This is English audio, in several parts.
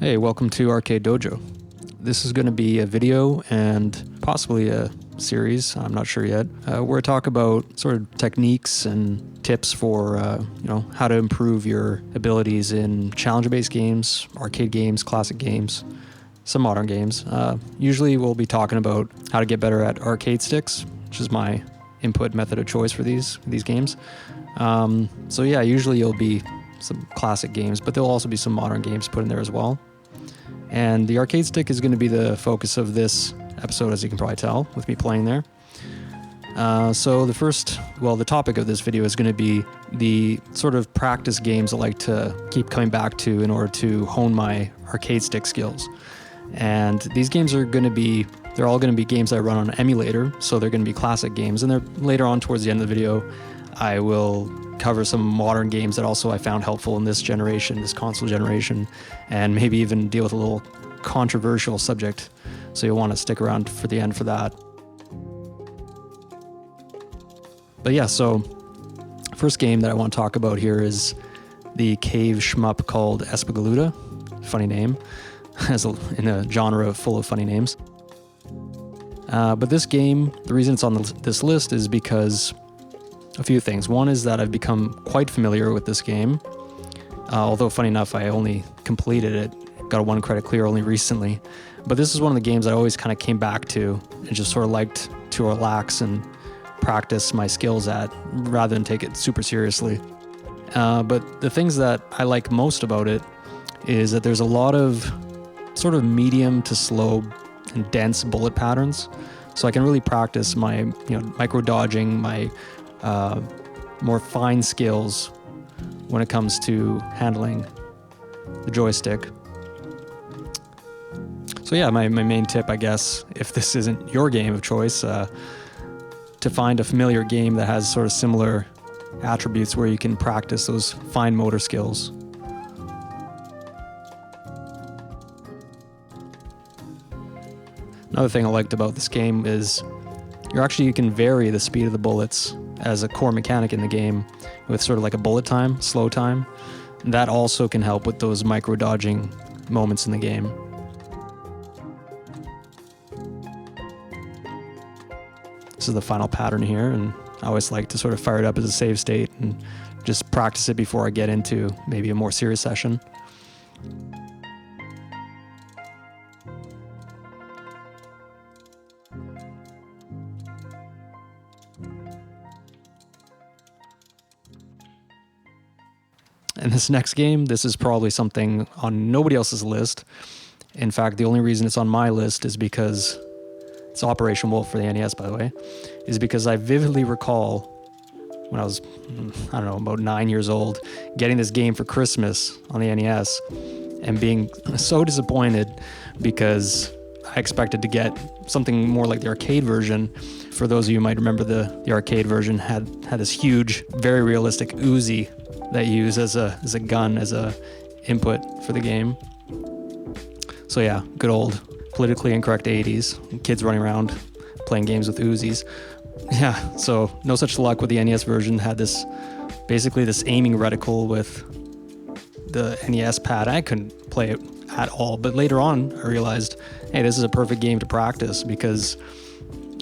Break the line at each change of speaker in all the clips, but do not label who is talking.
Hey, welcome to Arcade Dojo. This is going to be a video and possibly a series, I'm not sure yet, where I talk about sort of techniques and tips for, how to improve your abilities in challenger-based games, arcade games, classic games, some modern games. Usually we'll be talking about how to get better at arcade sticks, which is my input method of choice for these games. Usually you'll be some classic games, but there'll also be some modern games put in there as well. And the arcade stick is going to be the focus of this episode, as you can probably tell, with me playing there. The topic of this video is going to be the sort of practice games I like to keep coming back to in order to hone my arcade stick skills. And these games are going to be, they're all going to be games I run on an emulator, so they're going to be classic games. And they're later on towards the end of the video, I will cover some modern games that also I found helpful in this generation, this console generation, and maybe even deal with a little controversial subject. So you'll want to stick around for the end for that. But yeah, so first game that I want to talk about here is the cave shmup called Espgaluda. Funny name, in a genre full of funny names. But this game, the reason it's on this list is because a few things. One is that I've become quite familiar with this game, although funny enough, I only completed it, got a 1 credit clear only recently. But this is one of the games I always kind of came back to and just sort of liked to relax and practice my skills at rather than take it super seriously. But the things that I like most about it is that there's a lot of sort of medium to slow and dense bullet patterns. So I can really practice my micro dodging, my more fine skills when it comes to handling the joystick. So yeah, my main tip, I guess, if this isn't your game of choice, to find a familiar game that has sort of similar attributes where you can practice those fine motor skills. Another thing I liked about this game is you can vary the speed of the bullets as a core mechanic in the game with sort of like a bullet time, slow time. And that also can help with those micro dodging moments in the game. This is the final pattern here, and I always like to sort of fire it up as a save state and just practice it before I get into maybe a more serious session. And this next game, this is probably something on nobody else's list. In fact, the only reason it's on my list is because it's Operation Wolf for the NES, by the way, is because I vividly recall when I was, about 9 years old, getting this game for Christmas on the NES and being so disappointed because I expected to get something more like the arcade version. For those of you who might remember, the arcade version had this huge, very realistic Uzi that you use as a gun, as a input for the game. So yeah, good old politically incorrect 80s. Kids running around playing games with Uzis. Yeah, so no such luck with the NES version. Had basically this aiming reticle with the NES pad. I couldn't play it at all, but later on I realized, hey, this is a perfect game to practice because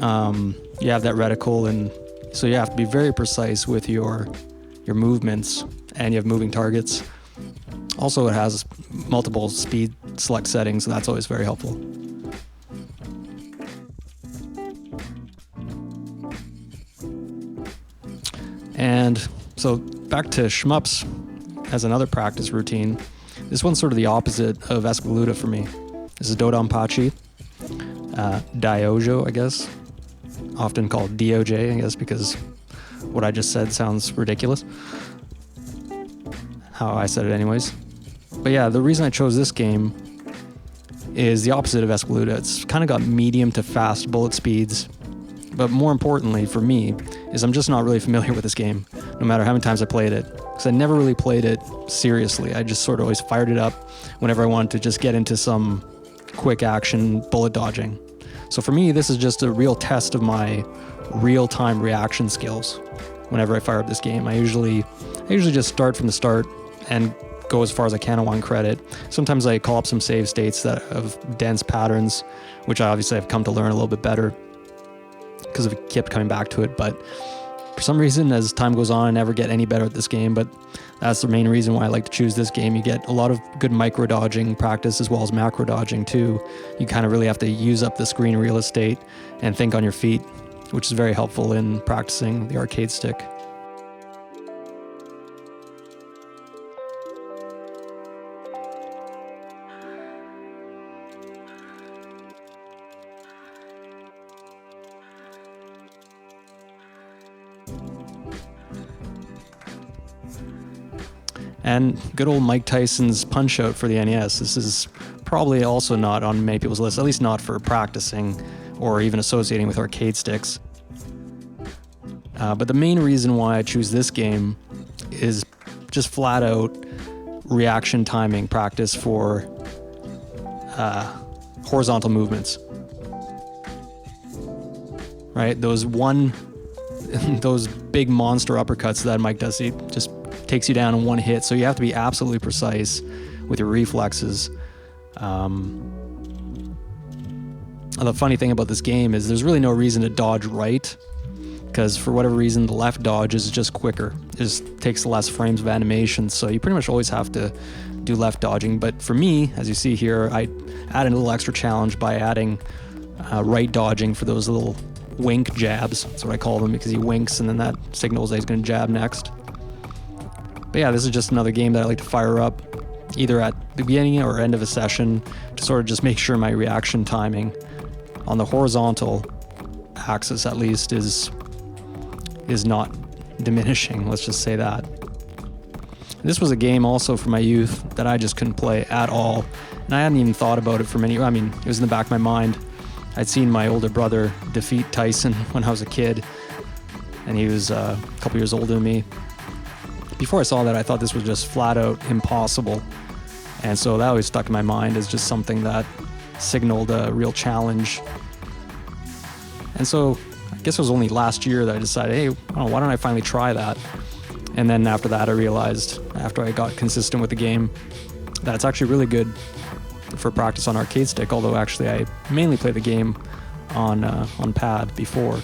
you have that reticle, and so you have to be very precise with your movements, and you have moving targets. Also, it has multiple speed select settings, so that's always very helpful. And so back to shmups as another practice routine. This one's sort of the opposite of Espgaluda for me. This is Dodonpachi, DaiOuJou, I guess, often called DOJ, I guess, because what I just said sounds ridiculous. How I said it anyways. But yeah, the reason I chose this game is the opposite of Espgaluda. It's kind of got medium to fast bullet speeds. But more importantly for me is I'm just not really familiar with this game, no matter how many times I played it. Because I never really played it seriously. I just sort of always fired it up whenever I wanted to just get into some quick action bullet dodging. So for me, this is just a real test of my real-time reaction skills. Whenever I fire up this game, I usually just start from the start and go as far as I can on one credit. Sometimes I call up some save states that of dense patterns, which I obviously have come to learn a little bit better because I've kept coming back to it. But for some reason, as time goes on, I never get any better at this game, but that's the main reason why I like to choose this game. You get a lot of good micro dodging practice as well as macro dodging too. You kind of really have to use up the screen real estate and think on your feet, which is very helpful in practicing the arcade stick. And good old Mike Tyson's Punch-Out for the NES. This is probably also not on many people's lists, at least not for practicing or even associating with arcade sticks. But the main reason why I choose this game is just flat out reaction timing practice for horizontal movements. Right? Those big monster uppercuts that Mike does, he just takes you down in one hit, so you have to be absolutely precise with your reflexes. The funny thing about this game is there's really no reason to dodge right, because for whatever reason the left dodge is just quicker. It just takes less frames of animation, so you pretty much always have to do left dodging. But for me, as you see here, I added a little extra challenge by adding right dodging for those little wink jabs. That's what I call them, because he winks and then that signals that he's going to jab next. But yeah, this is just another game that I like to fire up either at the beginning or end of a session to sort of just make sure my reaction timing on the horizontal axis at least is not diminishing, let's just say that. This was a game also from my youth that I just couldn't play at all, and I hadn't even thought about it for many, I mean, it was in the back of my mind. I'd seen my older brother defeat Tyson when I was a kid, and he was a couple years older than me. Before I saw that, I thought this was just flat out impossible. And so that always stuck in my mind as just something that signaled a real challenge. And so I guess it was only last year that I decided, hey, why don't I finally try that? And then after that, I realized, after I got consistent with the game, that it's actually really good for practice on arcade stick, although actually I mainly play the game on pad before.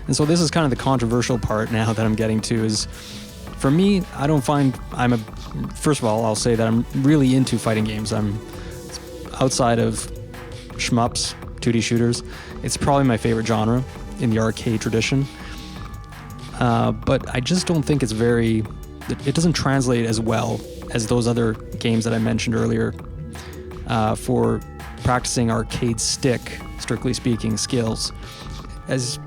And so this is kind of the controversial part now that I'm getting to is, for me, I don't find first of all, I'll say that I'm really into fighting games. I'm outside of shmups, 2D shooters. It's probably my favorite genre in the arcade tradition. But I just don't think it doesn't translate as well as those other games that I mentioned earlier for practicing arcade stick, strictly speaking, skills. As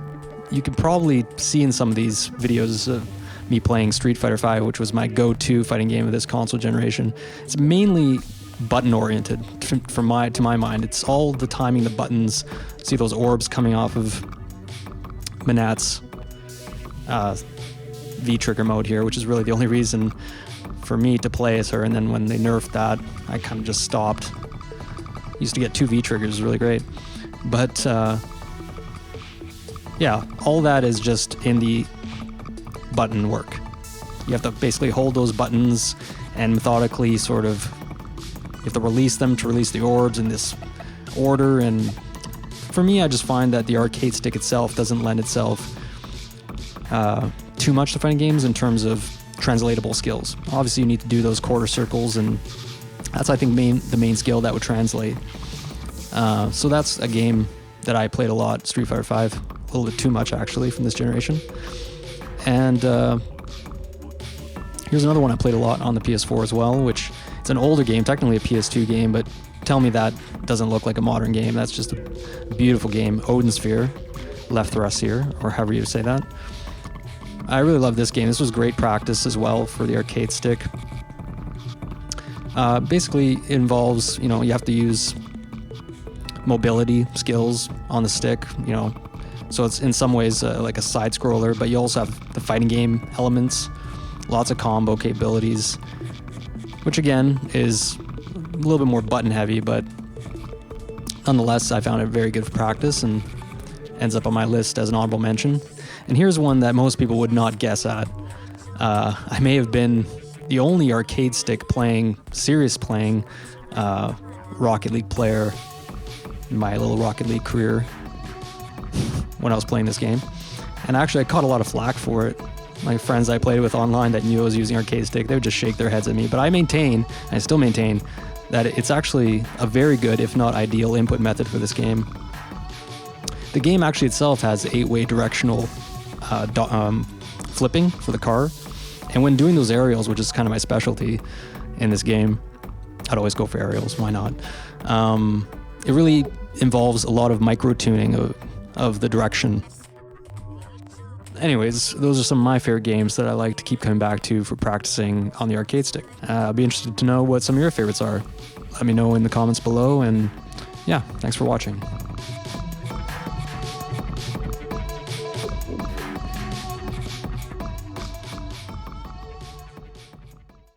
you can probably see in some of these videos of me playing Street Fighter V, which was my go-to fighting game of this console generation. It's mainly button-oriented to my mind. It's all the timing the buttons. See those orbs coming off of Manat's V-trigger mode here, which is really the only reason for me to play as her. And then when they nerfed that, I kind of just stopped. Used to get 2 V-triggers, really great. But yeah, all that is just in the button work. You have to basically hold those buttons and methodically sort of, you have to release them to release the orbs in this order. And for me, I just find that the arcade stick itself doesn't lend itself too much to fighting games in terms of translatable skills. Obviously, you need to do those quarter circles, and that's, I think, the main skill that would translate. So that's a game that I played a lot, Street Fighter V, a little bit too much actually from this generation. And here's another one I played a lot on the PS4 as well, which it's an older game, technically a PS2 game, but tell me that doesn't look like a modern game. That's just a beautiful game. Odin Sphere, Lefthrasir, or however you say that. I really love this game. This was great practice as well for the arcade stick. Basically, it involves, you have to use mobility skills on the stick, so it's in some ways like a side scroller, but you also have the fighting game elements, lots of combo capabilities, which again is a little bit more button heavy, but nonetheless I found it very good for practice and ends up on my list as an honorable mention. And here's one that most people would not guess at. I may have been the only arcade stick playing, serious playing Rocket League player in my little Rocket League career when I was playing this game. And actually I caught a lot of flack for it. My friends I played with online that knew I was using arcade stick, they would just shake their heads at me. But I maintain, and I still maintain, that it's actually a very good, if not ideal, input method for this game. The game actually itself has 8-way directional flipping for the car. And when doing those aerials, which is kind of my specialty in this game, I'd always go for aerials, why not? It really involves a lot of micro-tuning of the direction. Anyways, those are some of my favorite games that I like to keep coming back to for practicing on the arcade stick. I'd be interested to know what some of your favorites are. Let me know in the comments below, and yeah, thanks for watching.